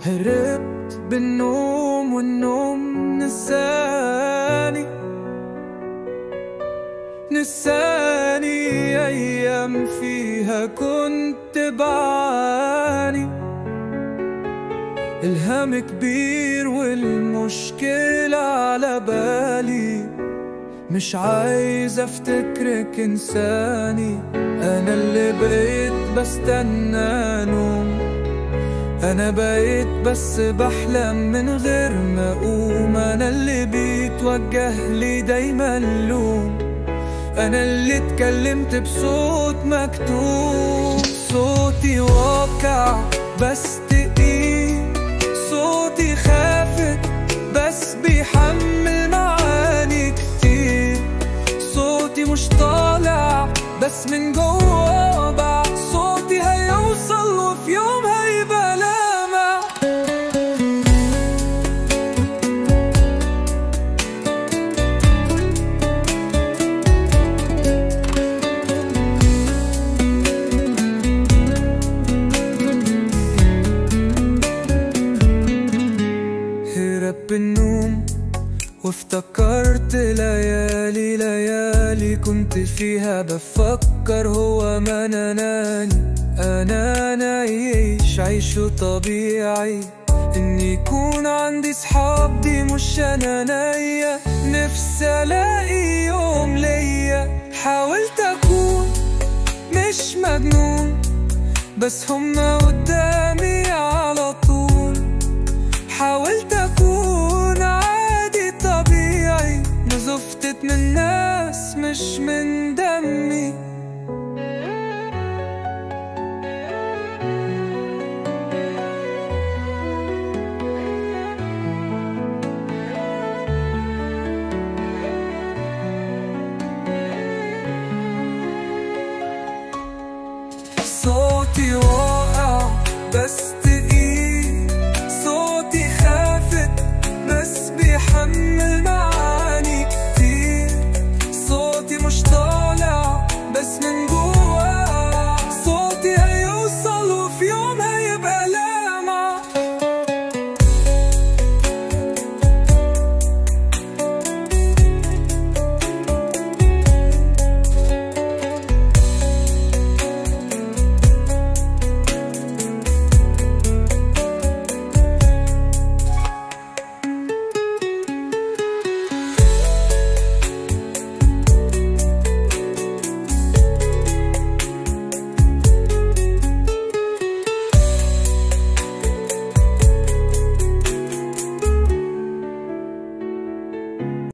هربت بالنوم والنوم نساني أيام فيها كنت بعاني. الهم كبير والمشكلة على بالي، مش عايز افتكرك انساني. انا اللي بقيت بستنى نوم، انا بقيت بس بحلم من غير ما اقوم. انا اللي بيتوجه لي دايما اللوم، انا اللي اتكلمت بصوت مكتوم. صوتي واقع بس تقيل، صوتي خافت بس بيحمل معاني كتير. صوتي مش طالع بس من جوه وجع، صوتي هيوصل وفي يوم هيبقى لامع. هرب النوم وافتكرت ليالي كنت فيها بفكر هو ما انا نعيش عيشه طبيعي. اني يكون عندي صحاب دي مش انانية، نفسي الاقي يوم ليا. حاولت اكون مش مجنون بس هما قدامي على طول. حاولت اكون عادي طبيعي، نزفتت من ناس مش من دمي. صوتي واقع بس